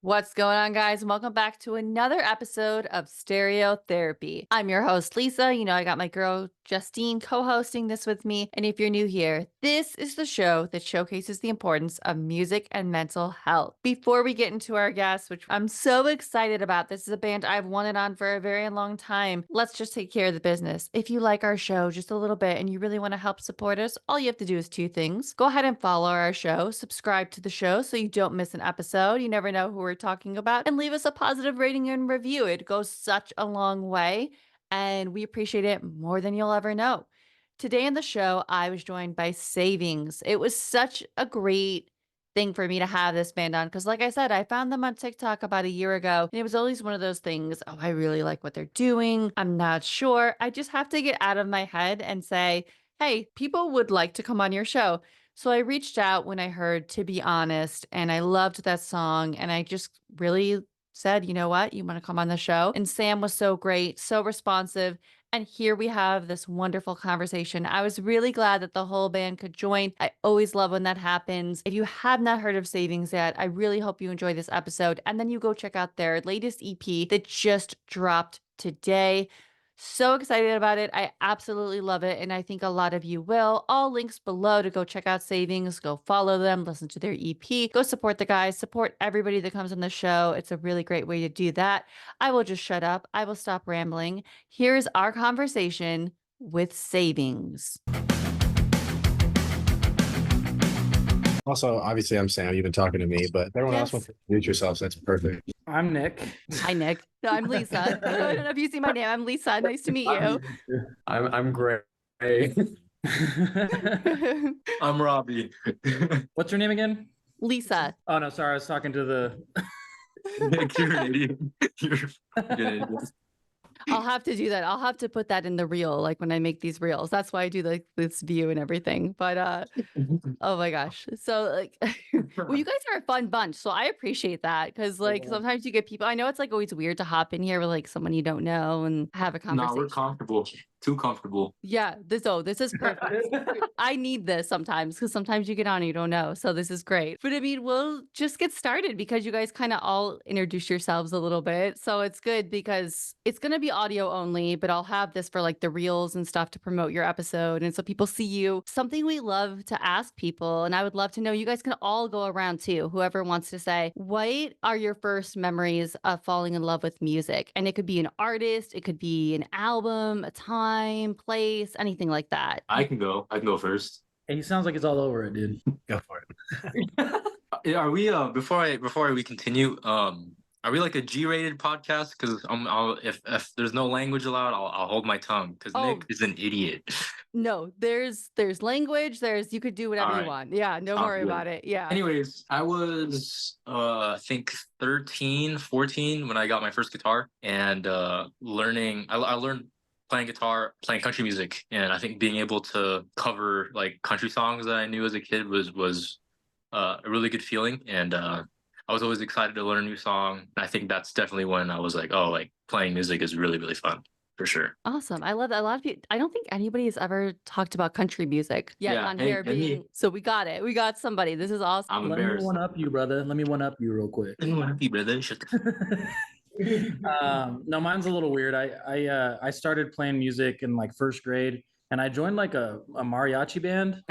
What's going on, guys? And welcome back to another episode of Stereo Therapy. I'm your host, Lisa. You know, I got my girl, Justine, co hosting this with me. And if you're new here, this is the show that showcases the importance of music and mental health. Before we get into our guests, which I'm so excited about, this is a band I've wanted on for a very long time. Let's just take care of the business. If you like our show just a little bit and you really want to help support us, all you have to do is two things. Go ahead and follow our show, subscribe to the show so you don't miss an episode. You never know who we're talking about, and leave us a positive rating and review. It goes such a long way, and we appreciate it more than you'll ever know. Today in the show, I was joined by Savings. It was such a great thing for me to have this band on because, like I said, I found them on TikTok about a year ago, and it was always one of those things. Oh, I really like what they're doing. I'm not sure. I just have to get out of my head and say, hey, people would like to come on your show. So I reached out when I heard To Be Honest, and I loved that song. And I just really said, you know what? You want to come on the show? And Sam was so great, so responsive. And here we have this wonderful conversation. I was really glad that the whole band could join. I always love when that happens. If you have not heard of Savings yet, I really hope you enjoy this episode. And then you go check out their latest EP that just dropped today. So excited about it. I absolutely love it. And I think a lot of you will. All links below to go check out Savings, go follow them, listen to their EP, go support the guys, support everybody that comes on the show. It's a really great way to do that. I will just shut up. I will stop rambling. Here's our conversation with Savings. Also, obviously, I'm Sam. You've been talking to me, but everyone else wants to introduce yourself, so that's perfect. I'm Nick. Hi, Nick. No, I'm Lisa. I don't know if you see my name. I'm Lisa. Nice to meet you. I'm Gray. I'm Robby. What's your name again? Lisa. Oh, no, sorry. I was talking to the... Nick, you're an idiot. You're an idiot. I'll have to do that. I'll have to put that in the reel, like when I make these reels. That's why I do like this view and everything. But oh my gosh. So like well, you guys are a fun bunch. So I appreciate that. Cause like sometimes you get people, I know it's like always weird to hop in here with like someone you don't know and have a conversation. No, we're comfortable. Too comfortable. Yeah, this is perfect. I need this sometimes because sometimes you get on and you don't know. So this is great. But I mean, we'll just get started because you guys kind of all introduce yourselves a little bit. So it's good because it's going to be audio only, but I'll have this for like the reels and stuff to promote your episode. And so people see you. Something we love to ask people, and I would love to know, you guys can all go around too, whoever wants to say, what are your first memories of falling in love with music? And it could be an artist, it could be an album, a time, place, anything like that. I can go first. Hey, he sounds like he's all over it, dude. Go for it. Are we before we continue, are we like a G-rated podcast? Because if there's no language allowed, I'll hold my tongue because Nick is an idiot. No, there's language, you could do whatever you want. Yeah, don't worry about it. Yeah. Anyways, I was I think 13, 14 when I got my first guitar and learning. I learned playing guitar, playing country music, and I think being able to cover like country songs that I knew as a kid was a really good feeling. And I was always excited to learn a new song. I think that's definitely when I was like, oh, like playing music is really, really fun. For sure. Awesome. I love that. A lot of people, I don't think anybody has ever talked about country music yet on here. So we got it. We got somebody. This is awesome. I'm embarrassed. Let me one up you, brother. Let me one up you real quick. Let me one up you, brother. Shut the No, mine's a little weird. I started playing music in like first grade, and I joined like a mariachi band,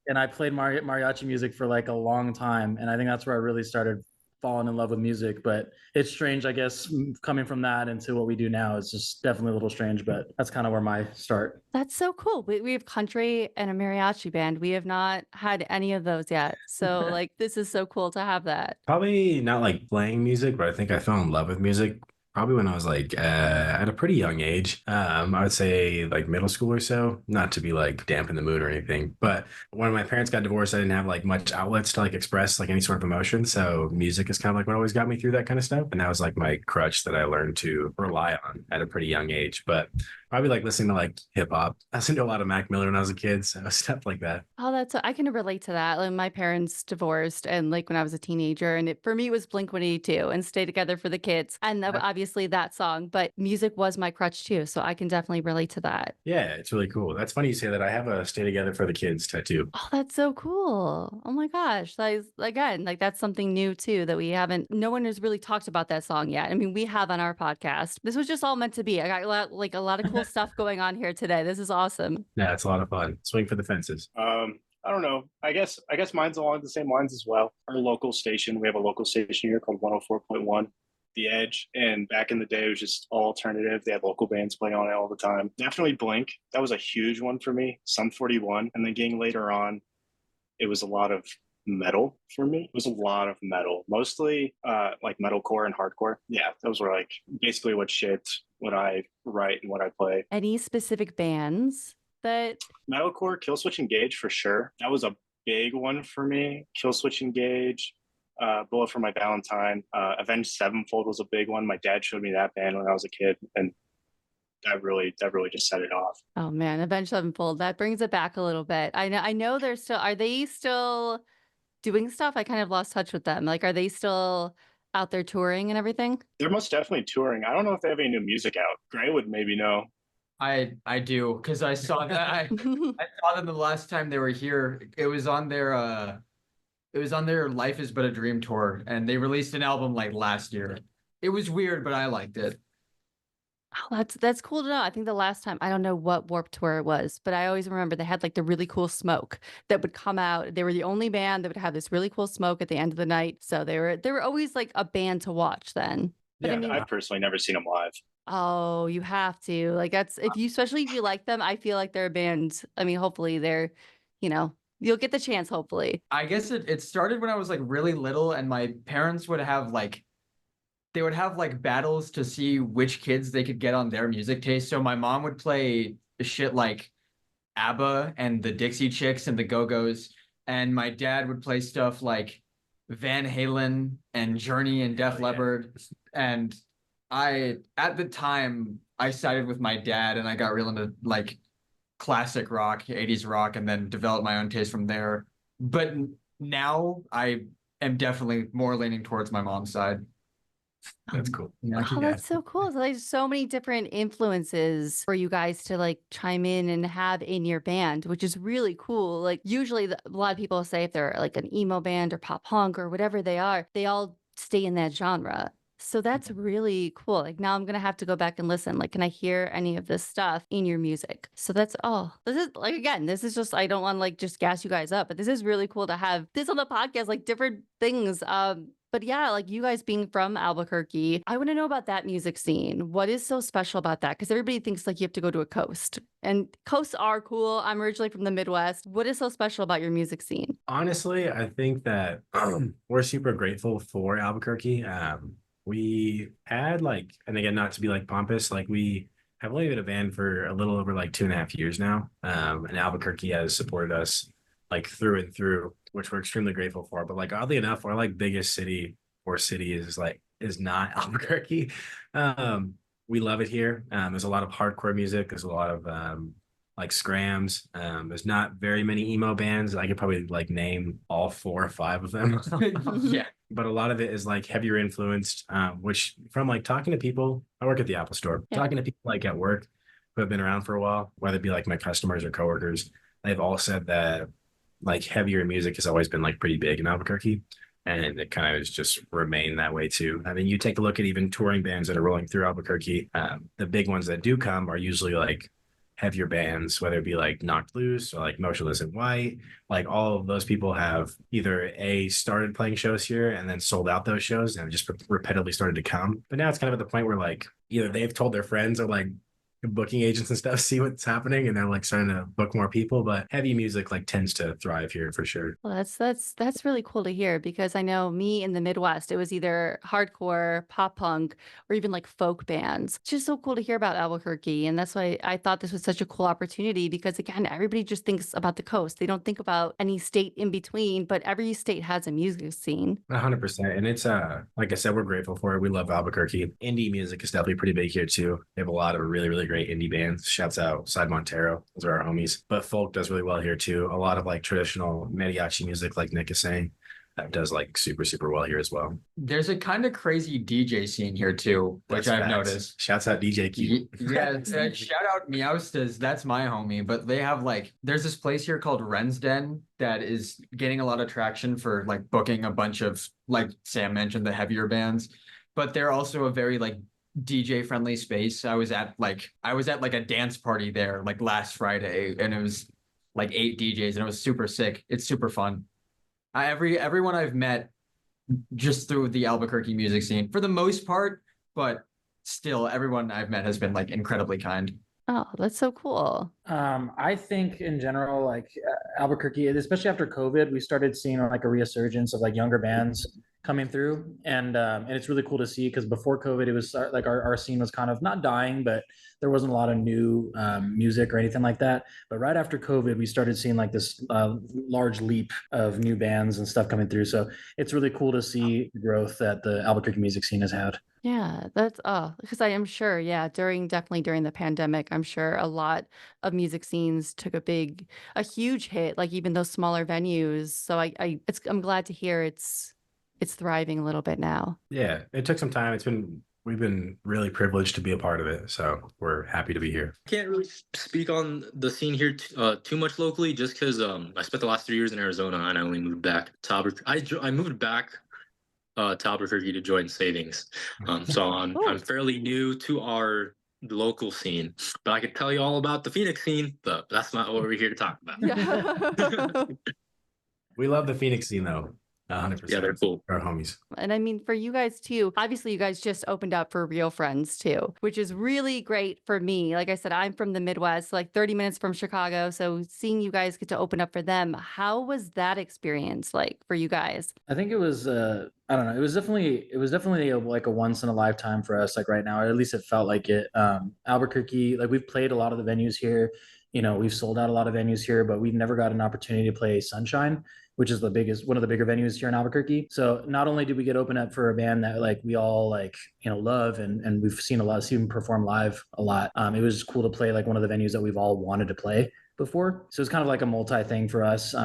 and I played mariachi music for like a long time, and I think that's where I really started falling in love with music. But it's strange, I guess, coming from that into what we do now. It's just definitely a little strange, but that's kind of where my start. That's so cool. We have country and a mariachi band. We have not had any of those yet. So like, this is so cool to have that. Probably not like playing music, but I think I fell in love with music probably when I was like at a pretty young age. I would say like middle school or so, not to be like dampen the mood or anything. But when my parents got divorced, I didn't have like much outlets to like express like any sort of emotion. So music is kind of like what always got me through that kind of stuff. And that was like my crutch that I learned to rely on at a pretty young age. But Probably like listening to like hip hop. I listened to a lot of Mac Miller when I was a kid, so stuff like that. Oh, I can relate to that. Like my parents divorced and like when I was a teenager and for me it was Blink-182 and Stay Together for the Kids. And obviously that song, but music was my crutch too. So I can definitely relate to that. Yeah, it's really cool. That's funny you say that. I have a Stay Together for the Kids tattoo. Oh, that's so cool. Oh my gosh. Like, again, like that's something new too that we haven't, no one has really talked about that song yet. I mean, we have on our podcast. This was just all meant to be. I got a lot of cool stuff going on here today. This is awesome. Yeah, it's a lot of fun. Swing for the fences. I don't know. I guess mine's along the same lines as well. Our local station, we have a local station here called 104.1, The Edge. And back in the day, it was just all alternative. They had local bands playing on it all the time. Definitely Blink. That was a huge one for me. Sum 41. And then getting later on, it was a lot of metal for me. It was a lot of metal, mostly like metalcore and hardcore. Yeah, those were like basically what shaped what I write and what I play. Any specific bands that Metalcore, Killswitch Engage for sure. That was a big one for me. Killswitch Engage, Bullet for My Valentine, Avenged Sevenfold was a big one. My dad showed me that band when I was a kid, and that really just set it off. Oh man, Avenged Sevenfold. That brings it back a little bit. I know they're still, are they still doing stuff? I kind of lost touch with them. Like, are they still out there touring and everything? They're most definitely touring. I don't know if they have any new music out. Gray would maybe know. I do, because I saw that. I saw them the last time they were here. It was on their Life is But a Dream tour, and they released an album like last year. It was weird, but I liked it. Oh, that's cool to know. I think the last time, I don't know what Warped Tour it was, but I always remember they had like the really cool smoke that would come out. They were the only band that would have this really cool smoke at the end of the night. So they were always like a band to watch then. But Yeah, I mean, I've personally never seen them live. oh, you have to. Like that's especially if you like them, I feel like they're a band. I mean, hopefully they're, you'll get the chance, hopefully. I guess it started when I was like really little, and my parents would have like battles to see which kids they could get on their music taste. So my mom would play shit like ABBA and the Dixie Chicks and the Go-Go's, and my dad would play stuff like Van Halen and Journey and Def Leppard. And at the time, I sided with my dad, and I got real into like classic rock, 80s rock, and then developed my own taste from there. But now I am definitely more leaning towards my mom's side. That's cool. Oh, that's so cool. So there's so many different influences for you guys to like chime in and have in your band, which is really cool. Like usually a lot of people say if they're like an emo band or pop punk or whatever they are, they all stay in that genre. So that's really cool. Like now I'm going to have to go back and listen. Like, can I hear any of this stuff in your music? So this is like, again, this is just, I don't want to like just gas you guys up, but this is really cool to have this on the podcast, like different things. But yeah, like you guys being from Albuquerque, I want to know about that music scene. What is so special about that? Because everybody thinks like you have to go to a coast, and coasts are cool. I'm originally from the Midwest. What is so special about your music scene? Honestly, I think that we're super grateful for Albuquerque. We had like, and again, not to be like pompous, like we have only been a band for a little over like 2.5 years now. And Albuquerque has supported us like through and through, which we're extremely grateful for. But like oddly enough, our like biggest city is not Albuquerque. We love it here. There's a lot of hardcore music. There's a lot of like scrams. There's not very many emo bands. I could probably like name all 4 or 5 of them. Yeah. But a lot of it is like heavier influenced, which from like talking to people, I work at the Apple store, talking to people like at work who have been around for a while, whether it be like my customers or coworkers, they've all said that like heavier music has always been like pretty big in Albuquerque. And it kind of has just remained that way too. I mean, you take a look at even touring bands that are rolling through Albuquerque. The big ones that do come are usually like heavier bands, whether it be like Knocked Loose or like Motionless in White. Like all of those people have either started playing shows here and then sold out those shows and just repetitively started to come. But now it's kind of at the point where like either they've told their friends or like booking agents and stuff see what's happening and they're like starting to book more people. But heavy music like tends to thrive here for sure. Well, that's really cool to hear, because I know me in the Midwest, it was either hardcore, pop punk, or even like folk bands. It's just so cool to hear about Albuquerque. And that's why I thought this was such a cool opportunity, because again, everybody just thinks about the coast. They don't think about any state in between, but every state has a music scene. 100%. And it's like I said, we're grateful for it. We love Albuquerque. Indie music is definitely pretty big here too. They have a lot of really, really great indie bands. Shouts out Side Montero. Those are our homies. But folk does really well here too. A lot of like traditional mariachi music, like Nick is saying, that does like super, super well here as well. There's a kind of crazy DJ scene here too, which That's I've facts. noticed. Shouts out DJ Q. Yeah, shout out Meowstas. That's my homie. But they have like, there's this place here called Ren's Den that is getting a lot of traction for like booking a bunch of, like Sam mentioned, the heavier bands. But they're also a very like DJ friendly space. I was at like a dance party there like last Friday, and it was like 8 DJs, and it was super sick. It's super fun. Everyone I've met just through the Albuquerque music scene for the most part, but still everyone I've met has been like incredibly kind. Oh, that's so cool. I think in general, like Albuquerque, especially after COVID, we started seeing like a resurgence of like younger bands coming through, and it's really cool to see because before COVID, it was like our scene was kind of not dying, but there wasn't a lot of new music or anything like that. But right after COVID, we started seeing like this large leap of new bands and stuff coming through. So it's really cool to see the growth that the Albuquerque music scene has had. Yeah, that's because I am sure, yeah, definitely during the pandemic, I'm sure a lot of music scenes took a huge hit, like even those smaller venues. So I'm glad to hear it's thriving a little bit now. Yeah, it took some time. We've been really privileged to be a part of it. So we're happy to be here. Can't really speak on the scene here too much locally, just because I spent the last 3 years in Arizona and I only moved back to Albuquerque. I moved back to Albuquerque to join Savings. So I'm fairly new to our local scene, but I could tell you all about the Phoenix scene, but that's not what we're here to talk about. Yeah. We love the Phoenix scene though. 100%. Yeah, they're cool. Our homies. And I mean, for you guys too, obviously you guys just opened up for Real Friends too, which is really great for me. Like I said, I'm from the Midwest, like 30 minutes from Chicago. So seeing you guys get to open up for them, how was that experience like for you guys? I think it was I don't know, it was definitely like a once in a lifetime for us, like right now, or at least it felt like it. Albuquerque, like we've played a lot of the venues here, we've sold out a lot of venues here, but we've never got an opportunity to play Sunshine, which is one of the bigger venues here in Albuquerque. So not only did we get open up for a band that like we all like, love and we've seen them perform live a lot. It was cool to play like one of the venues that we've all wanted to play before. So it's kind of like a multi thing for us.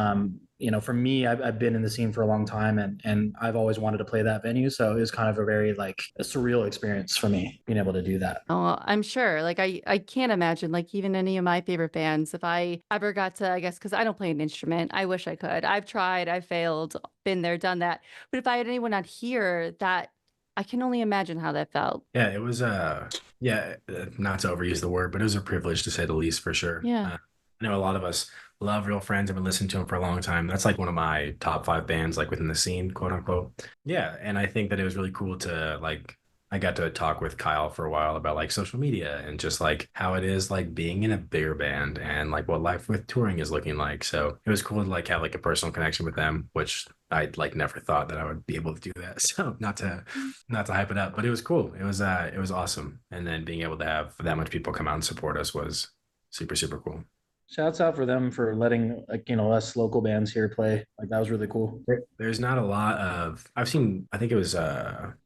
For me, I've been in the scene for a long time and I've always wanted to play that venue. So it was kind of a very like a surreal experience for me being able to do that. Oh, I'm sure. Like I can't imagine like even any of my favorite bands, if I ever got to, I guess, because I don't play an instrument. I wish I could. I've tried, I failed, been there, done that. But if I had anyone out here that I can only imagine how that felt. Yeah, it was not to overuse the word, but it was a privilege to say the least for sure. Yeah. I know a lot of us love Real Friends and been listening to them for a long time. That's like one of my top 5 bands, like within the scene, quote unquote. Yeah, and I think that it was really cool to like. I got to talk with Kyle for a while about like social media and just like how it is like being in a bigger band and like what life with touring is looking like. So it was cool to like have like a personal connection with them, which I like never thought that I would be able to do that. So not to hype it up, but it was cool. It was awesome. And then being able to have that much people come out and support us was super, super cool. Shouts out for them for letting like us local bands here play. Like that was really cool. There's not a lot of I think it was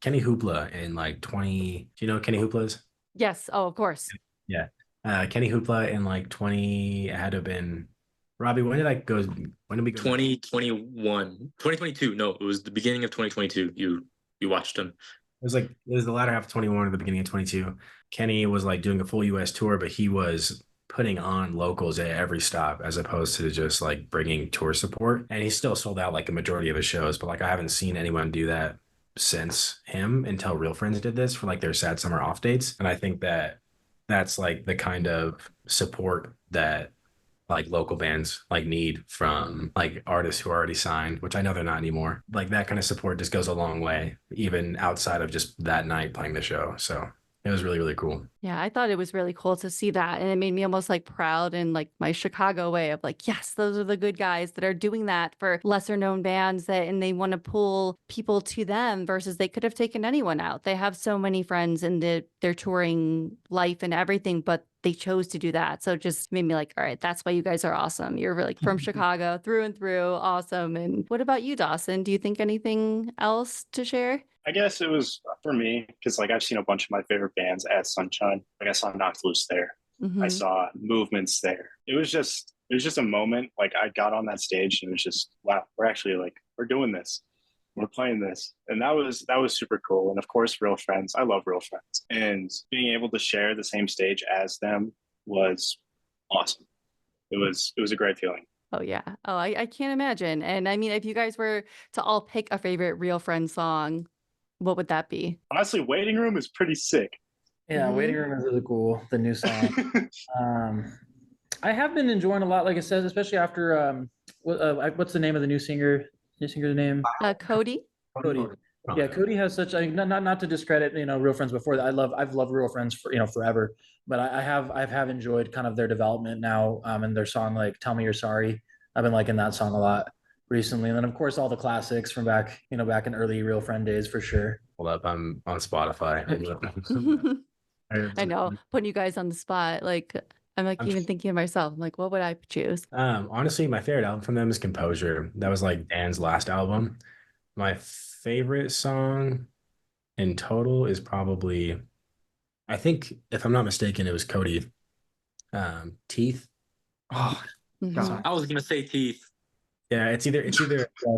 Kenny Hoopla in like 20. Do you know what Kenny Hoopla is? Yes. Oh, of course. Yeah. Kenny Hoopla in like 20 had to have been Robby, when did we go? 2021. 2022. No, it was the beginning of 2022. You watched him. It was the latter half of 21 or the beginning of 22. Kenny was like doing a full US tour, but he was putting on locals at every stop as opposed to just like bringing tour support. And he still sold out like the majority of his shows, but like I haven't seen anyone do that since him until Real Friends did this for like their sad summer off dates. And I think that that's like the kind of support that like local bands like need from like artists who are already signed, which I know they're not anymore. Like that kind of support just goes a long way, even outside of just that night playing the show. So it was really, really cool. Yeah, I thought it was really cool to see that. And it made me almost like proud in like my Chicago way of like, yes, those are the good guys that are doing that for lesser known bands and they want to pull people to them versus they could have taken anyone out. They have so many friends in their touring life and everything, but they chose to do that. So it just made me like, all right, that's why you guys are awesome. You're really from Chicago through and through. Awesome. And what about you, Dawson? Do you think anything else to share? I guess it was for me, because like I've seen a bunch of my favorite bands at Sunshine. Like I saw Knocked Loose there. I Mhm. saw Movements there. It was just a moment. Like I got on that stage and it was just, wow, we're doing this. We're playing this. And that was super cool. And of course, Real Friends. I love Real Friends. And being able to share the same stage as them was awesome. It was a great feeling. Oh yeah. Oh, I can't imagine. And I mean, if you guys were to all pick a favorite Real Friends song, what would that be? Honestly, Waiting Room is pretty sick. Yeah, Mhm. Waiting Room is really cool. The new song. I have been enjoying a lot, like I said, especially after what's the name of the new singer? New singer's name? Cody? Cody. Yeah, Cody has such. I mean, not to discredit Real Friends before that. I've loved Real Friends for forever, but I have enjoyed kind of their development now, and their song like "Tell Me You're Sorry." I've been liking that song a lot recently, and then of course all the classics from back back in early Real Friend days for sure. Hold up, I'm on Spotify. I know, putting you guys on the spot. Like, I'm like even thinking of myself. I'm like, what would I choose? Honestly, my favorite album from them is Composure. That was like Dan's last album. My favorite song in total is probably, I think, if I'm not mistaken, it was Cody. Teeth. Oh, Mhm. God. I was gonna say Teeth. Yeah, it's either it's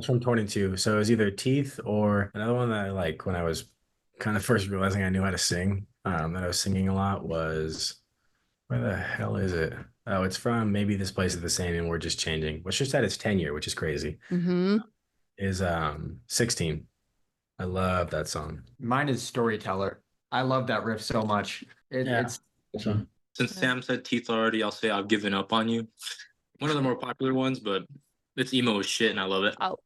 from Torn in Two. So it's either Teeth or another one that I like when I was kind of first realizing I knew how to sing. That I was singing a lot was, where the hell is it? Oh, it's from Maybe This Place Is the Same and We're Just Changing, which just had its 10-year, which is crazy. Mhm. Is 16. I love that song. Mine is Storyteller. I love that riff so much. Yeah. It's So, Since Yeah. Sam said Teeth already, I'll say I've given up on you. One of the more popular ones, but it's emo as shit, and I love it. Oh,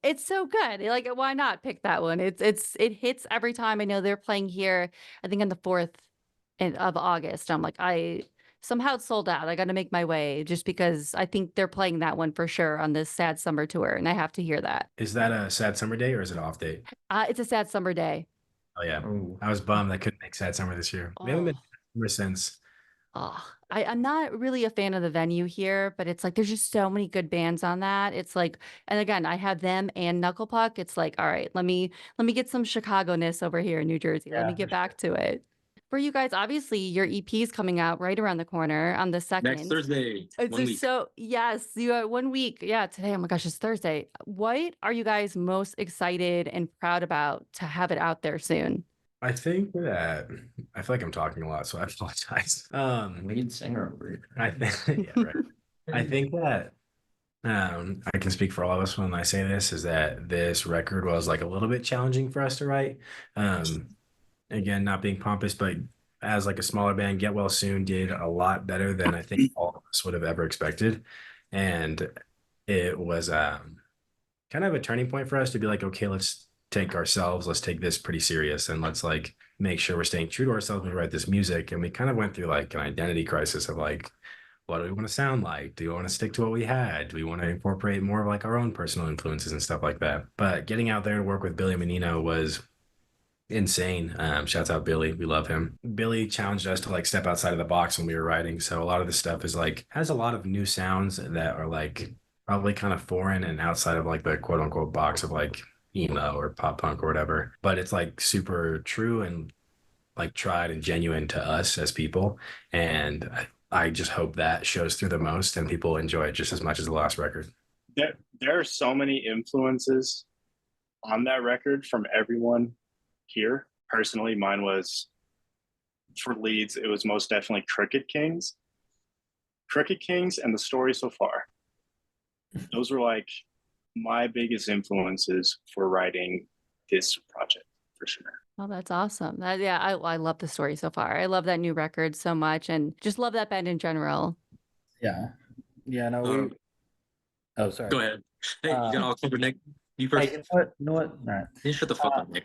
it's so good. Like, why not pick that one? It hits every time. I know they're playing here. I think on the 4th of August. I'm like, somehow it's sold out. I got to make my way just because I think they're playing that one for sure on this sad summer tour, and I have to hear that. Is that a Sad Summer Day or is it off date? It's a sad summer day. Oh yeah, Ooh. I was bummed I couldn't make Sad Summer this year. We haven't been Oh. ever since. Oh, I'm not really a fan of the venue here, but it's like there's just so many good bands on that. It's like, and again, I have them and Knuckle Puck. It's like, all right, let me get some Chicago-ness over here in New Jersey. Let Yeah, me get for back to it. For you guys, obviously, your EP is coming out right around the corner on the 2nd. Next Thursday, It's 1 week. so yes, you are 1 week. Yeah, today. Oh my gosh, it's Thursday. What are you guys most excited and proud about to have it out there soon? I think that I feel like I'm talking a lot, so I apologize. Lead singer over here. I think yeah, right. I think that I can speak for all of us when I say this, is that this record was like a little bit challenging for us to write. Again, not being pompous, but as like a smaller band, Get Well Soon did a lot better than I think all of us would have ever expected. And it was kind of a turning point for us to be like, okay, let's take this pretty serious and let's like make sure we're staying true to ourselves when we write this music. And we kind of went through like an identity crisis of like, what do we want to sound like? Do we want to stick to what we had? Do we want to incorporate more of like our own personal influences and stuff like that? But getting out there to work with Billy Menino was insane. Shouts out Billy. We love him. Billy challenged us to like step outside of the box when we were writing. So a lot of the stuff is like, has a lot of new sounds that are like probably kind of foreign and outside of like the quote unquote box of like emo or pop punk or whatever. But it's like super true and like tried and genuine to us as people. And I just hope that shows through the most and people enjoy it just as much as the last record. There are so many influences on that record from everyone here. Personally, mine was, for leads, it was most definitely Cricket Kings and The Story So Far. Those were like my biggest influences for writing this project, for sure. Oh, that's awesome. Yeah, I love the story so far. I love that new record so much and just love that band in general. yeah. Yeah. No. Um, Oh, sorry. Go ahead. Hey, you got all covered, Nick. You Hey, first. you know what? All right. You shut the fuck up, Nick.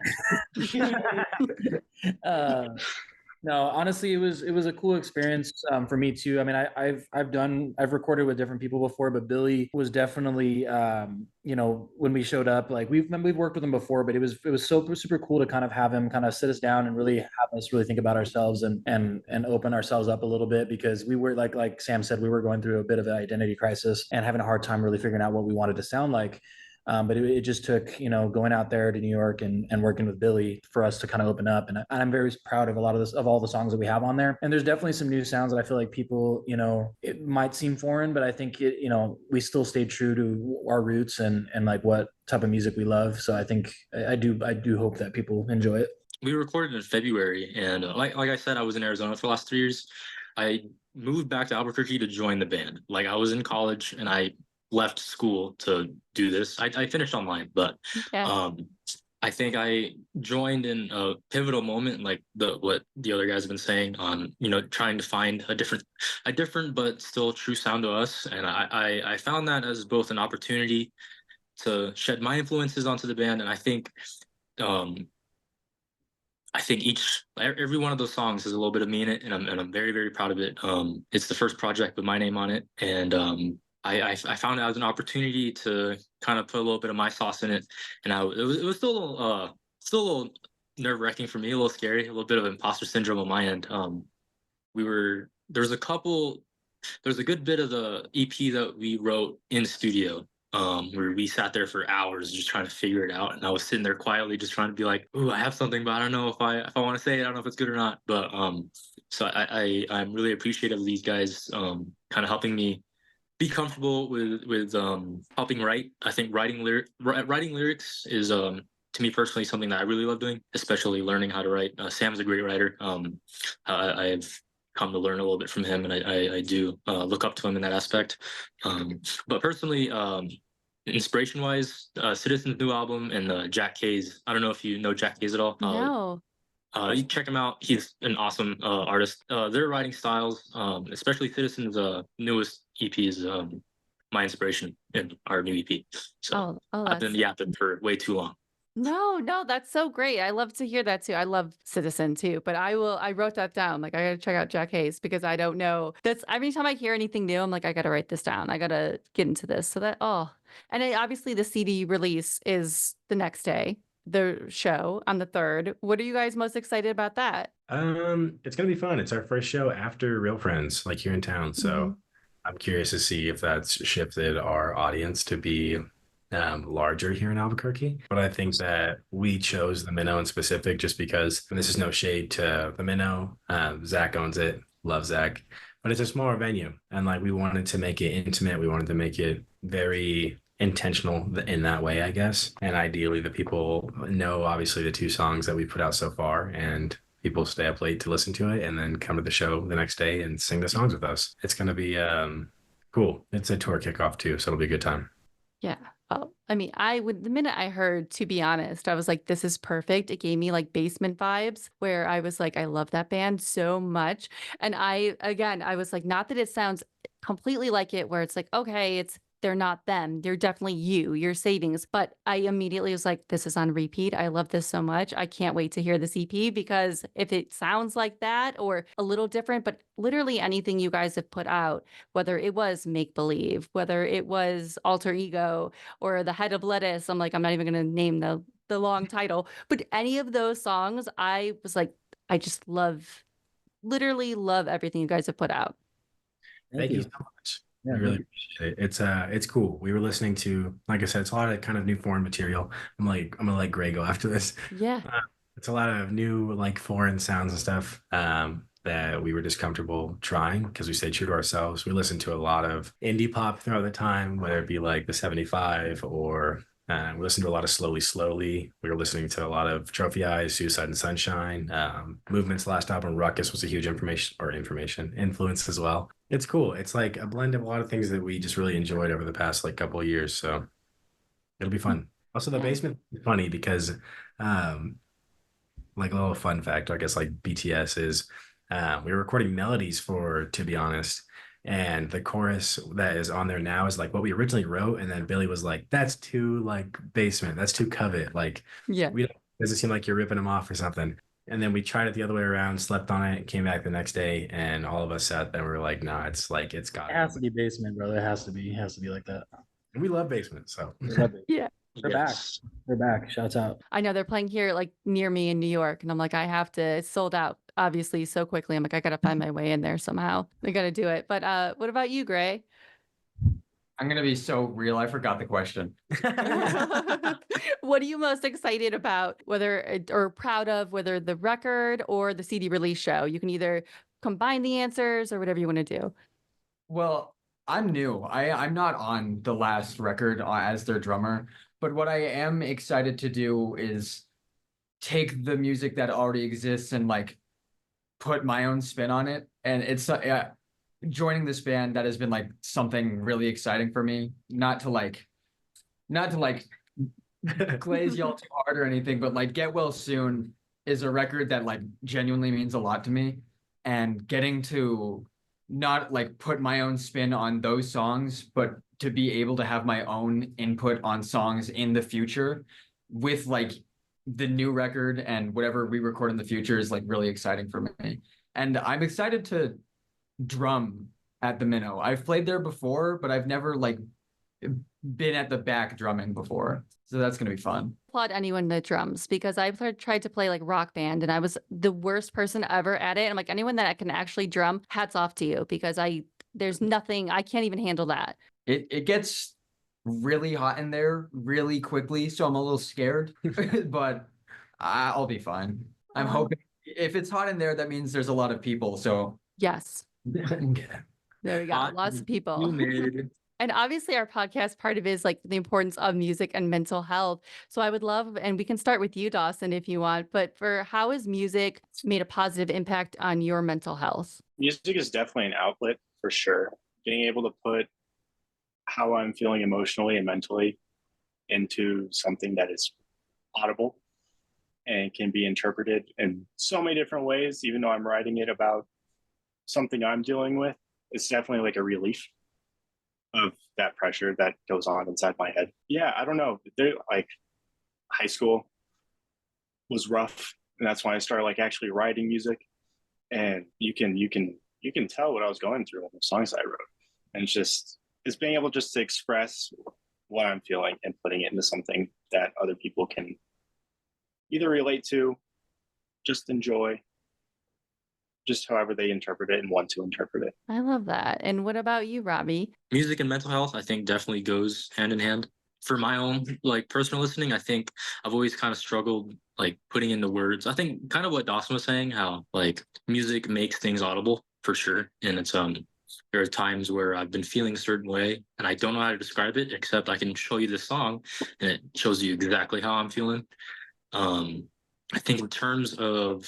No, honestly, it was a cool experience for me too. I mean, I've recorded with different people before, but Billy was definitely when we showed up, like we've worked with him before, but it was so super cool to kind of have him kind of sit us down and really have us really think about ourselves and open ourselves up a little bit, because we were like Sam said, we were going through a bit of an identity crisis and having a hard time really figuring out what we wanted to sound like. But it just took, going out there to New York and working with Billy for us to kind of open up. And I'm very proud of a lot of this, of all the songs that we have on there. And there's definitely some new sounds that I feel like people, it might seem foreign, but I think we still stayed true to our roots and like what type of music we love. So I think I do hope that people enjoy it. We recorded in February, and like I said, I was in Arizona for the last 3 years. I moved back to Albuquerque to join the band. Like I was in college and I left school to do this. I finished online, but Yeah. I think I joined in a pivotal moment, like what the other guys have been saying on, trying to find a different but still true sound to us. And I found that as both an opportunity to shed my influences onto the band, and um, I think every one of those songs has a little bit of me in it, and I'm very, very proud of it. It's the first project with my name on it, and I found it as an opportunity to kind of put a little bit of my sauce in it, and it was still a little nerve wracking for me, a little scary, a little bit of imposter syndrome on my end. There's a good bit of the EP that we wrote in studio, where we sat there for hours just trying to figure it out. And I was sitting there quietly just trying to be like, "Ooh, I have something, but I don't know if I want to say it. I don't know if it's good or not." But so I'm really appreciative of these guys kind of helping me be comfortable with helping write. I think writing lyrics is to me personally something that I really love doing, especially learning how to write. Sam's a great writer. I've come to learn a little bit from him, and I do look up to him in that aspect. But personally, inspiration wise, Citizen's new album and Jack K's. I don't know if you know Jack K's at all. No. You check him out. He's an awesome artist. Their writing styles, especially Citizen's newest EP, is my inspiration in our new EP. So I've been yapping for way too long. No, that's so great. I love to hear that too. I love Citizen too, but I wrote that down. Like I gotta check out Jack Hayes because I don't know. That's every time I hear anything new, I'm like, I gotta write this down. I gotta get into this. And obviously the CD release is the next day, the show on the 3rd. What are you guys most excited about that? It's gonna be fun. It's our first show after Real Friends, like here in town. So I'm curious to see if that's shifted our audience to be larger here in Albuquerque. But I think that we chose the Minnow in specific just because, and this is no shade to the Minnow. Zach owns it, love Zach, but it's a smaller venue. And like we wanted to make it intimate. We wanted to make it very intentional in that way, I guess. And ideally the people know obviously the 2 songs that we put out so far, and people stay up late to listen to it and then come to the show the next day and sing the songs with us. It's going to be cool. It's a tour kickoff too, so it'll be a good time. Yeah. Oh, I mean, the minute I heard, to be honest, I was like, this is perfect. It gave me like Basement vibes where I was like, I love that band so much. And I was like, not that it sounds completely like it, where it's like, okay, they're not them. They're definitely your savings. But I immediately was like, this is on repeat. I love this so much. I can't wait to hear this EP because if it sounds like that or a little different, but literally anything you guys have put out, whether it was Make Believe, whether it was Alter Ego or The Head of Lettuce, I'm like, I'm not even going to name the long title, but any of those songs, I was like, I just literally love everything you guys have put out. Thank you so much. Yeah, I really appreciate it. It's cool. We were listening to, like I said, it's a lot of kind of new foreign material. I'm gonna let Gray go after this. Yeah. It's a lot of new like foreign sounds and stuff that we were just comfortable trying because we stayed true to ourselves. We listened to a lot of indie pop throughout the time, whether it be like the 75 or we listened to a lot of Slowly. We were listening to a lot of Trophy Eyes, Suicide and Sunshine. Movement's last album, Ruckus, was a huge influence as well. It's cool. It's like a blend of a lot of things that we just really enjoyed over the past like couple of years. So it'll be fun. Also, the Basement is funny because like a little fun fact, I guess like BTS is we were recording melodies for To Be Honest. And the chorus that is on there now is like what we originally wrote. And then Billy was like, that's too like Basement. That's too Covet. Like, doesn't seem like you're ripping them off or something. And then we tried it the other way around, slept on it, came back the next day, and all of us sat there and we were like, nah, it's got it has to be Basement, brother. It has to be like that. And we love Basement, so yeah. They're back. Shouts out. I know they're playing here like near me in New York, and I'm like, I have to. It's sold out obviously so quickly. I'm like, I gotta find my way in there somehow. I gotta do it. But what about you, Gray? I'm gonna be so real. I forgot the question. What are you most excited about, or proud of, whether the record or the CD release show? You can either combine the answers or whatever you want to do. Well, I'm new. I'm not on the last record as their drummer, but what I am excited to do is take the music that already exists and like put my own spin on it. And it's joining this band that has been like something really exciting for me. Not to glaze y'all too hard or anything, but like Get Well Soon is a record that like genuinely means a lot to me. And getting to not like put my own spin on those songs, but to be able to have my own input on songs in the future with like the new record and whatever we record in the future is like really exciting for me. And I'm excited to drum at the Minnow. I've played there before, but I've never like been at the back drumming before. So that's going to be fun. Applaud anyone that drums, because I've tried to play like rock band and I was the worst person ever at it. I'm like, anyone that can actually drum, hats off to you, because there's nothing, I can't even handle that. It gets really hot in there really quickly, so I'm a little scared, but I'll be fine. I'm hoping if it's hot in there, that means there's a lot of people. So Yes, Yeah. there we go. Hot Lots of people. humid. And obviously our podcast, part of it is like the importance of music and mental health. So I would love, and we can start with you, Dawson, if you want, but for how has music made a positive impact on your mental health? Music is definitely an outlet for sure. Being able to put how I'm feeling emotionally and mentally into something that is audible and can be interpreted in so many different ways, even though I'm writing it about something I'm dealing with, it's definitely like a relief of that pressure that goes on inside my head. Yeah, I don't know. Like high school was rough, and that's when I started like actually writing music. And you can tell what I was going through in the songs I wrote. And it's being able just to express what I'm feeling and putting it into something that other people can either relate to, just enjoy, just however they interpret it and want to interpret it. I love that. And what about you, Robby? Music and mental health, I think, definitely goes hand in hand. For my own like personal listening, I think I've always kind of struggled like putting into words. I think kind of what Dawson was saying, how like music makes things audible for sure. And it's there are times where I've been feeling a certain way and I don't know how to describe it, except I can show you this song and it shows you exactly how I'm feeling. I think in terms of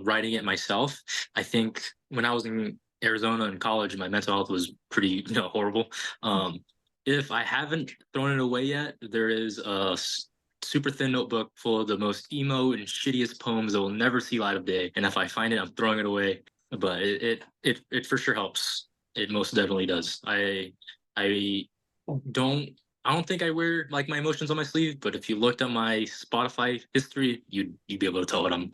writing it myself, I think when I was in Arizona in college, my mental health was pretty, horrible. If I haven't thrown it away yet, there is a super thin notebook full of the most emo and shittiest poems that will never see light of day. And if I find it, I'm throwing it away. But it for sure helps. It most definitely does. I don't think I wear like my emotions on my sleeve, but if you looked at my Spotify history, you'd be able to tell what I'm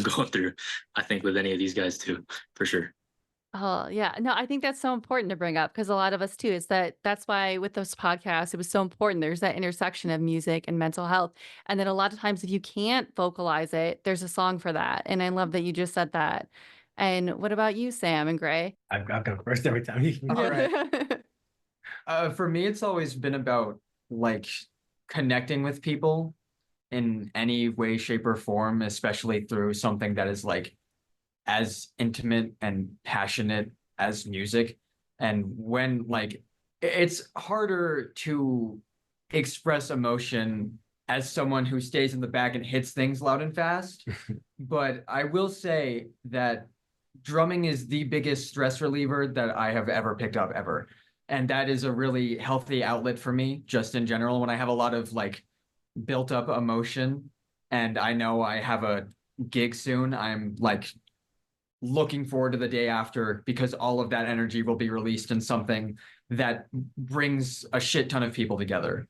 going through. I think with any of these guys too, for sure. Oh, yeah. No, I think that's so important to bring up, because a lot of us too, that's why with this podcast, it was so important. There's that intersection of music and mental health. And then a lot of times if you can't vocalize it, there's a song for that. And I love that you just said that. And what about you, Sam and Gray? I've go first every time. You can All go. right. For me, it's always been about like connecting with people in any way, shape, or form, especially through something that is like as intimate and passionate as music. And when like it's harder to express emotion as someone who stays in the back and hits things loud and fast. But I will say that drumming is the biggest stress reliever that I have ever picked up ever. And that is a really healthy outlet for me, just in general, when I have a lot of like built up emotion and I know I have a gig soon, I'm like looking forward to the day after, because all of that energy will be released in something that brings a shit ton of people together.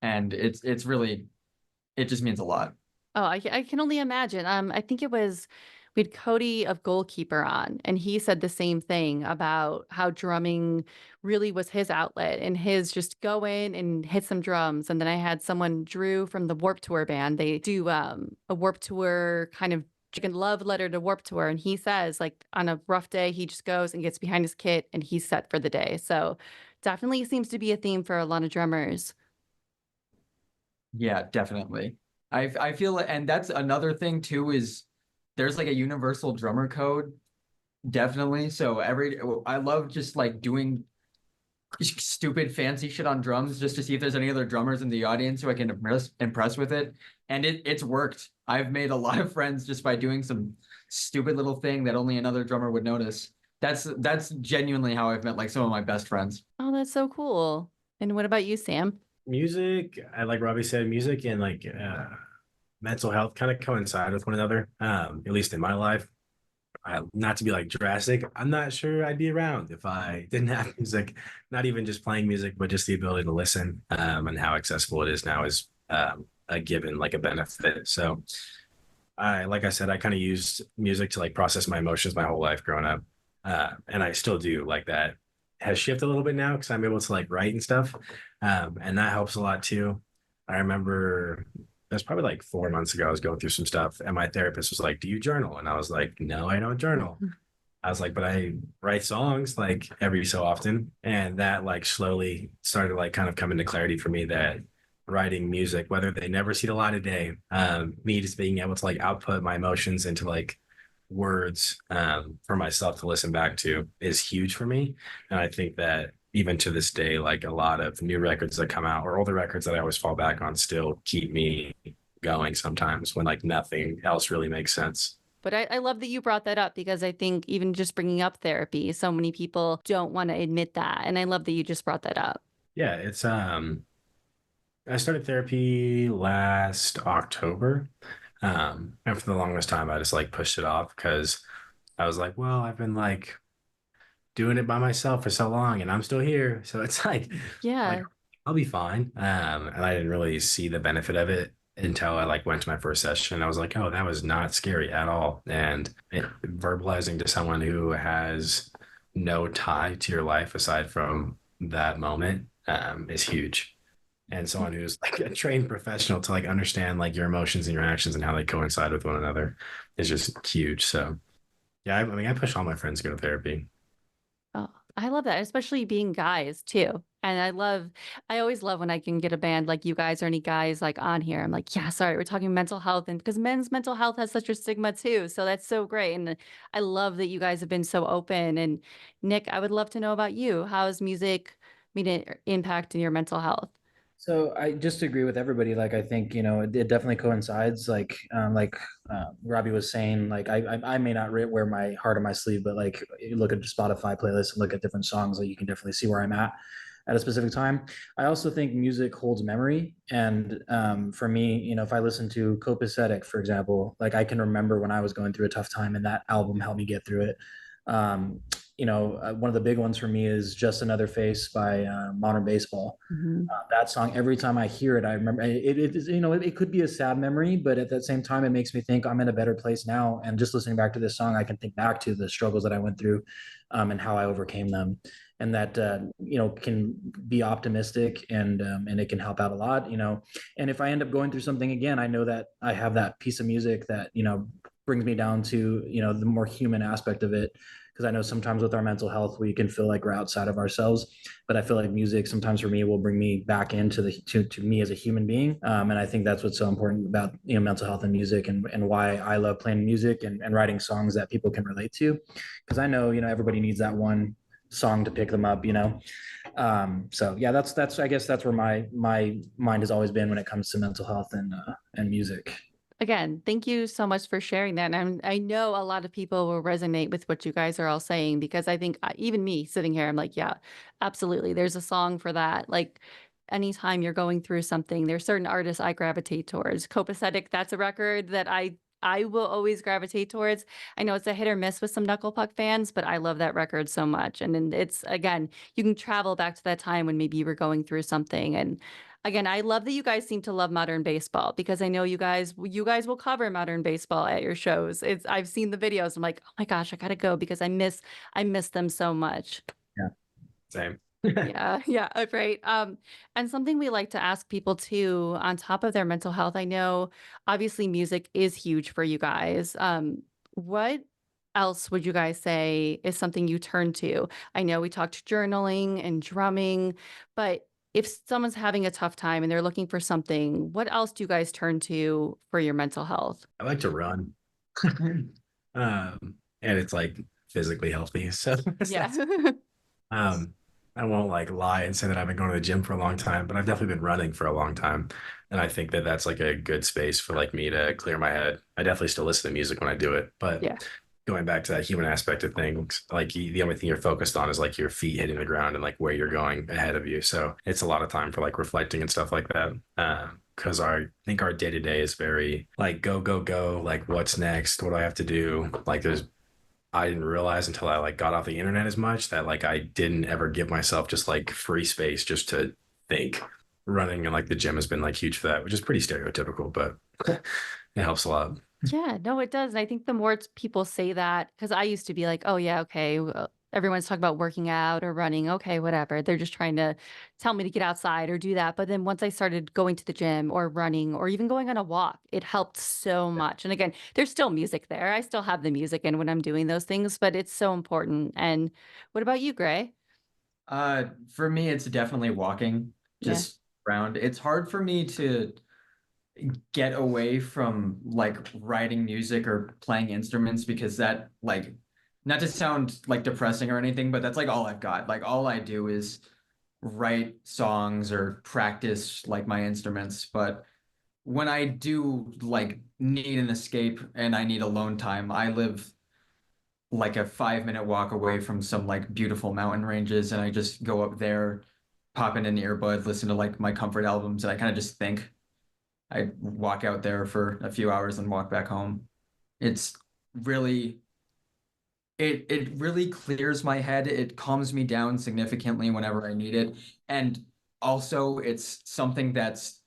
And it's really, it just means a lot. Oh, I can only imagine. I think we had Cody of Goalkeeper on, and he said the same thing about how drumming really was his outlet and his just go in and hit some drums. And then I had someone, Drew from the Warp Tour band. They do a Warp Tour kind of chicken love letter to Warp Tour, and he says like on a rough day he just goes and gets behind his kit and he's set for the day. So definitely seems to be a theme for a lot of drummers. Yeah, definitely. I feel, and that's another thing too, is there's like a universal drummer code, definitely. So I love just like doing stupid fancy shit on drums just to see if there's any other drummers in the audience who I can impress with it. And it's worked. I've made a lot of friends just by doing some stupid little thing that only another drummer would notice. That's genuinely how I've met like some of my best friends. Oh, that's so cool. And what about you, Sam? Music, I like Robbie said, music and like mental health kind of coincide with one another. At least in my life. Not to be like drastic, I'm not sure I'd be around if I didn't have music. Not even just playing music, but just the ability to listen, and how accessible it is now is a given, like a benefit. So like I said, I kind of used music to like process my emotions my whole life growing up, and I still do. Like that has shifted a little bit now because I'm able to like write and stuff, and that helps a lot too. I remember that's probably like 4 months ago. I was going through some stuff, and my therapist was like, "Do you journal?" And I was like, "No, I don't journal." I was like, "But I write songs like every so often," and that like slowly started like kind of coming to clarity for me that writing music, whether they never see the light of day, me just being able to like output my emotions into like words, for myself to listen back to is huge for me. And I think that even to this day, like a lot of new records that come out or older records that I always fall back on still keep me going sometimes when like nothing else really makes sense. But I love that you brought that up because I think even just bringing up therapy, so many people don't want to admit that. And I love that you just brought that up. Yeah, it's I started therapy last October. And for the longest time I just like pushed it off because I was like, well, I've been like doing it by myself for so long and I'm still here. So it's like Yeah. I'll be fine. And I didn't really see the benefit of it until I like went to my first session. I was like, oh, that was not scary at all. And verbalizing to someone who has no tie to your life aside from that moment, is huge. And someone who's like a trained professional to like understand like your emotions and your actions and how they coincide with one another is just huge. So yeah, I mean, I push all my friends to go to therapy. Oh, I love that, especially being guys too. And I always love when I can get a band like you guys or any guys like on here. I'm like, yeah, sorry, we're talking mental health. And because men's mental health has such a stigma too. So that's so great. And I love that you guys have been so open. And Nick, I would love to know about you. How has music made an impact in your mental health? So I just agree with everybody. Like I think it definitely coincides. Like Robbie was saying, like I may not wear my heart on my sleeve, but like you look at the Spotify playlist and look at different songs, like you can definitely see where I'm at a specific time. I also think music holds memory, and for me, if I listen to Copacetic, for example, like I can remember when I was going through a tough time, and that album helped me get through it. Um, One of the big ones for me is Just Another Face by Modern Baseball. Mhm. That song, every time I hear it, I remember it is, it could be a sad memory, but at the same time, it makes me think I'm in a better place now. And just listening back to this song, I can think back to the struggles that I went through, and how I overcame them. And that, can be optimistic, and it can help out a lot, and if I end up going through something again, I know that I have that piece of music that, brings me down to, the more human aspect of it. Because I know sometimes with our mental health, we can feel like we're outside of ourselves, but I feel like music sometimes for me will bring me back into to me as a human being. And I think that's what's so important about mental health and music, and why I love playing music and writing songs that people can relate to, because I know everybody needs that one song to pick them up. So yeah, that's I guess that's where my mind has always been when it comes to mental health and music. Again, thank you so much for sharing that. And I know a lot of people will resonate with what you guys are all saying because I think even me sitting here, I'm like, yeah, absolutely. There's a song for that. Like anytime you're going through something, there's certain artists I gravitate towards. Copacetic, that's a record that I will always gravitate towards. I know it's a hit or miss with some Knuckle Puck fans, but I love that record so much. And then it's again, you can travel back to that time when maybe you were going through something. And again, I love that you guys seem to love modern baseball because I know you guys will cover modern baseball at your shows. I've seen the videos. I'm like, oh my gosh, I gotta go because I miss them so much. Yeah. Same. Yeah, yeah, right. And something we like to ask people too, on top of their mental health, I know obviously music is huge for you guys. What else would you guys say is something you turn to? I know we talked journaling and drumming, but if someone's having a tough time and they're looking for something, what else do you guys turn to for your mental health? I like to run. And it's like physically healthy. So Yeah. um, I won't like lie and say that I've been going to the gym for a long time, but I've definitely been running for a long time. And I think that that's like a good space for like me to clear my head. I definitely still listen to music when I do it, but Yeah. going back to that human aspect of things, like the only thing you're focused on is like your feet hitting the ground and like where you're going ahead of you. So it's a lot of time for like reflecting and stuff like that. Because I think our day to day is very like go, go, go. Like what's next? What do I have to do? Like I didn't realize until I like got off the internet as much that like I didn't ever give myself just like free space just to think. Running and like the gym has been like huge for that, which is pretty stereotypical, but it helps a lot. Yeah, no, it does. And I think the more people say that, because I used to be like, oh, yeah, okay, well, everyone's talking about working out or running. Okay, whatever. They're just trying to tell me to get outside or do that. But then once I started going to the gym or running or even going on a walk, it helped so much. And again, there's still music there. I still have the music in when I'm doing those things, but it's so important. And what about you, Gray? For me, it's definitely walking Yeah. just around. It's hard for me to get away from like writing music or playing instruments because that like not to sound like depressing or anything, but that's like all I've got. Like all I do is write songs or practice like my instruments. But when I do like need an escape and I need alone time, I live like a 5 minute walk away from some like beautiful mountain ranges and I just go up there, pop in an earbud, listen to like my comfort albums, and I kind of just think. I walk out there for a few hours and walk back home. It's really it really clears my head. It calms me down significantly whenever I need it. And also it's something that's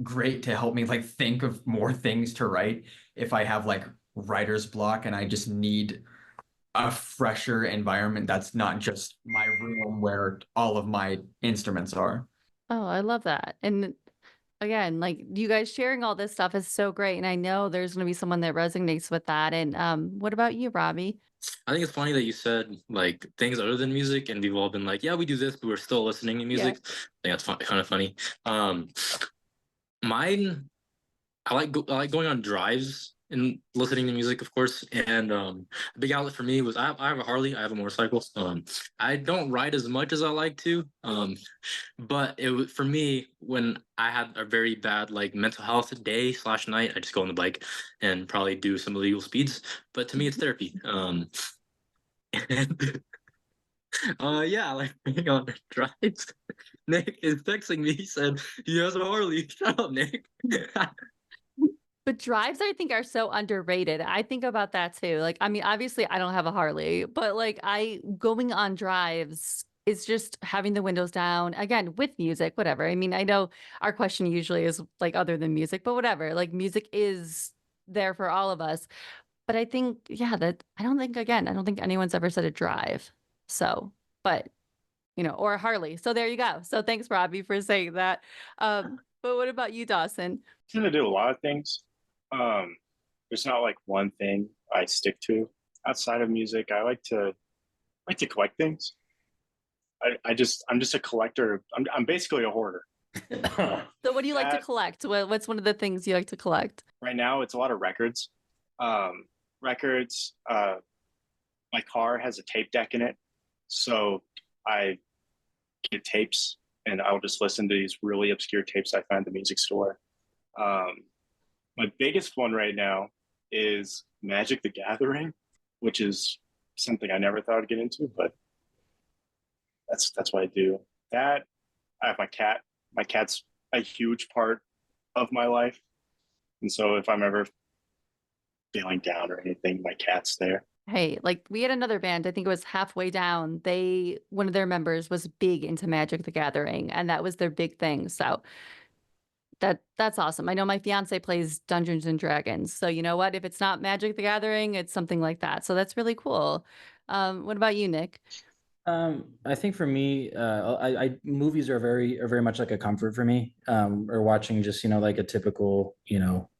great to help me like think of more things to write if I have like writer's block and I just need a fresher environment that's not just my room where all of my instruments are. Oh, I love that. And again, like you guys sharing all this stuff is so great. And I know there's going to be someone that resonates with that. And what about you, Robbie? I think it's funny that you said like things other than music, and we've all been like, yeah, we do this, but we're still listening to music. I think that's kind of funny. Um, Mine, I like going on drives and listening to music, of course. And a big outlet for me was I have a Harley, I have a motorcycle. I don't ride as much as I like to. But it was for me when I had a very bad like mental health day slash night. I just go on the bike and probably do some illegal speeds. But to me, it's therapy. And yeah, I like being on drives. Nick is texting me. He said he has a Harley. Shut up, Nick. But drives, I think, are so underrated. I think about that too. Like, I mean, obviously, I don't have a Harley, but like, I going on drives is just having the windows down again with music, whatever. I mean, I know our question usually is like other than music, but whatever. Like, music is there for all of us. But I think, yeah, that I don't think, again, I don't think anyone's ever said a drive. So, but, or a Harley. So there you go. So thanks, Robbie, for saying that. But what about you, Dawson? I tend to do a lot of things. There's not like one thing I stick to. Outside of music, I like to collect things. I'm just a collector. I'm basically a hoarder. So what do you like to That- collect? What's one of the things you like to collect? Right now, it's a lot of records. Records. My car has a tape deck in it, so I get tapes and I'll just listen to these really obscure tapes I find at the music store. Um, my biggest one right now is Magic the Gathering, which is something I never thought I'd get into, but that's what I do. That I have my cat. My cat's a huge part of my life, and so if I'm ever feeling down or anything, my cat's there. Hey, like we had another band, I think it was Halfway Down. One of their members was big into Magic the Gathering, and that was their big thing. So that's awesome. I know my fiance plays Dungeons and Dragons. So you know what? If it's not Magic the Gathering, it's something like that. So that's really cool. What about you, Nick? I think for me, movies are very much like a comfort for me. Or watching just like a typical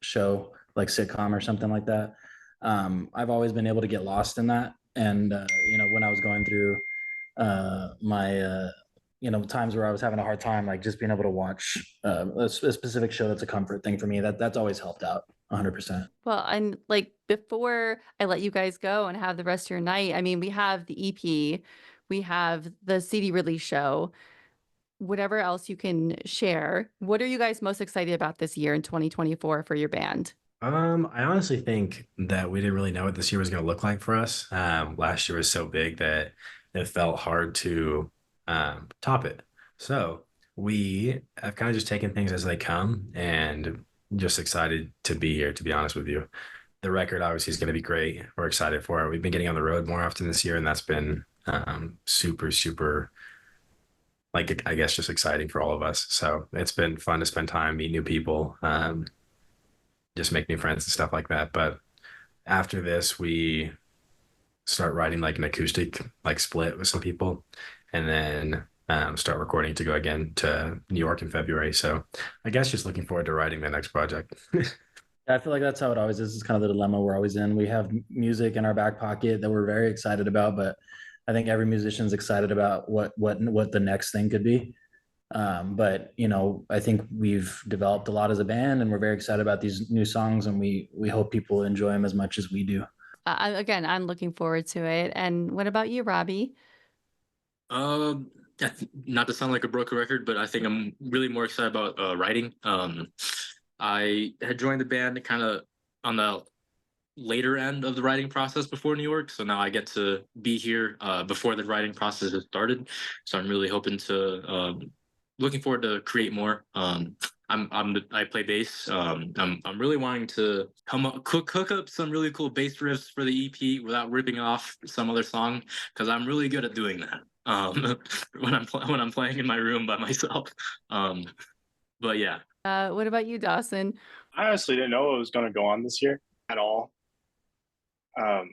show like sitcom or something like that. I've always been able to get lost in that. And, when I was going through my times where I was having a hard time, like just being able to watch a specific show that's a comfort thing for me, that's always helped out 100%. Well, and like before I let you guys go and have the rest of your night, I mean, we have the EP, we have the CD release show, whatever else you can share. What are you guys most excited about this year in 2024 for your band? I honestly think that we didn't really know what this year was going to look like for us. Last year was so big that it felt hard to top it. So we have kind of just taken things as they come and just excited to be here, to be honest with you. The record obviously is going to be great. We're excited for it. We've been getting on the road more often this year, and that's been super, super, like, I guess, just exciting for all of us. So it's been fun to spend time, meet new people. Just make new friends and stuff like that. But after this, we start writing like an acoustic like split with some people, and then start recording to go again to New York in February. So I guess just looking forward to writing the next project. I feel like that's how it always is. It's kind of the dilemma we're always in. We have music in our back pocket that we're very excited about, but I think every musician's excited about what the next thing could be. But I think we've developed a lot as a band, and we're very excited about these new songs, and we hope people enjoy them as much as we do. Again, I'm looking forward to it. And what about you, Robby? Not to sound like a broken record, but I think I'm really more excited about writing. I had joined the band kind of on the later end of the writing process before New York, so now I get to be here before the writing process has started. So I'm really hoping to looking forward to create more. I play bass. I'm really wanting to cook up some really cool bass riffs for the EP without ripping off some other song, because I'm really good at doing that when I'm playing in my room by myself. But yeah. What about you, Dawson? I honestly didn't know what was going to go on this year at all. I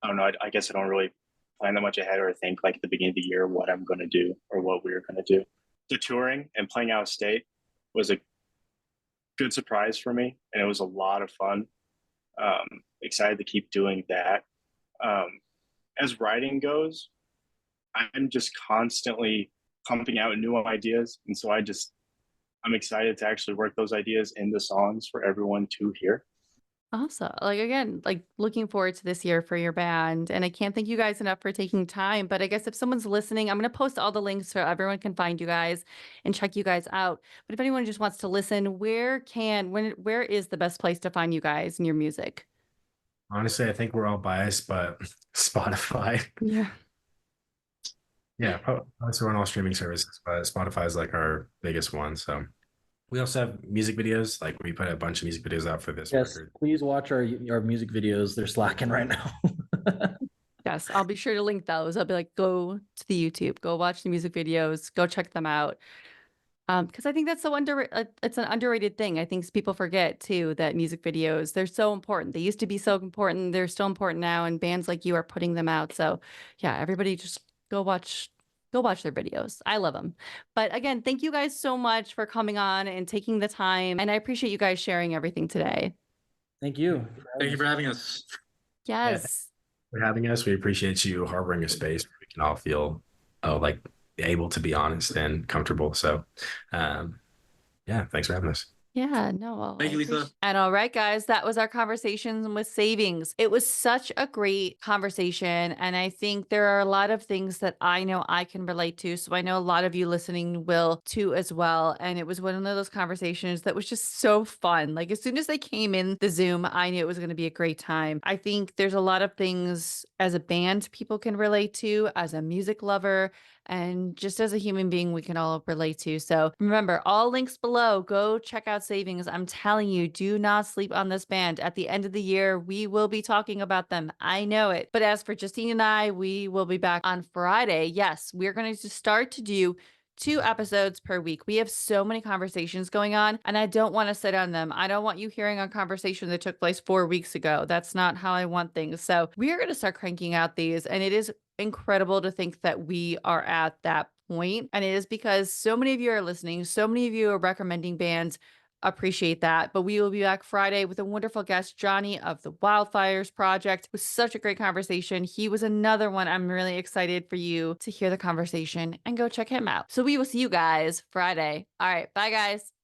don't know. I guess I don't really plan that much ahead or think like at the beginning of the year what I'm going to do or what we're going to do. The touring and playing out of state was a good surprise for me, and it was a lot of fun. Excited to keep doing that. As writing goes, I'm just constantly pumping out new ideas, and so I'm excited to actually work those ideas into songs for everyone to hear. Awesome. Like again, like looking forward to this year for your band. And I can't thank you guys enough for taking time. But I guess if someone's listening, I'm going to post all the links so everyone can find you guys and check you guys out. But if anyone just wants to listen, where is the best place to find you guys and your music? Honestly, I think we're all biased, but Spotify. Yeah. Yeah, also on all streaming services, but Spotify is like our biggest one. So we also have music videos. Like we put a bunch of music videos out for this Yes, record. please watch our music videos. They're slacking right now. Yes, I'll be sure to link those. I'll be like, go to the YouTube, go watch the music videos, go check them out. Because I think that's it's an underrated thing. I think people forget too that music videos, they're so important. They used to be so important. They're still important now, and bands like you are putting them out. So yeah, everybody just go watch their videos. I love them. But again, thank you guys so much for coming on and taking the time. And I appreciate you guys sharing everything today. Thank you. Thank you for having us. Yes. For having us. We appreciate you harboring a space where we can all feel like able to be honest and comfortable. So yeah, thanks for having us. Yeah, no. Well, Thank you, Lisa. And all right, guys, that was our conversation with Savings. It was such a great conversation. And I think there are a lot of things that I know I can relate to. So I know a lot of you listening will too as well. And it was one of those conversations that was just so fun. Like as soon as they came in the Zoom, I knew it was going to be a great time. I think there's a lot of things as a band people can relate to, as a music lover, and just as a human being, we can all relate to. So remember, all links below. Go check out Savings. I'm telling you, do not sleep on this band. At the end of the year, we will be talking about them. I know it. But as for Justine and I, we will be back on Friday. Yes, we're going to start to do 2 episodes per week. We have so many conversations going on, and I don't want to sit on them. I don't want you hearing a conversation that took place 4 weeks ago. That's not how I want things. So we are going to start cranking out these, and it is incredible to think that we are at that point. And it is because so many of you are listening, so many of you are recommending bands. appreciate that. But we will be back Friday with a wonderful guest, Johnny of the Wildfires Project. It was such a great conversation. He was another one. I'm really excited for you to hear the conversation and go check him out. So we will see you guys Friday. All right. Bye, guys.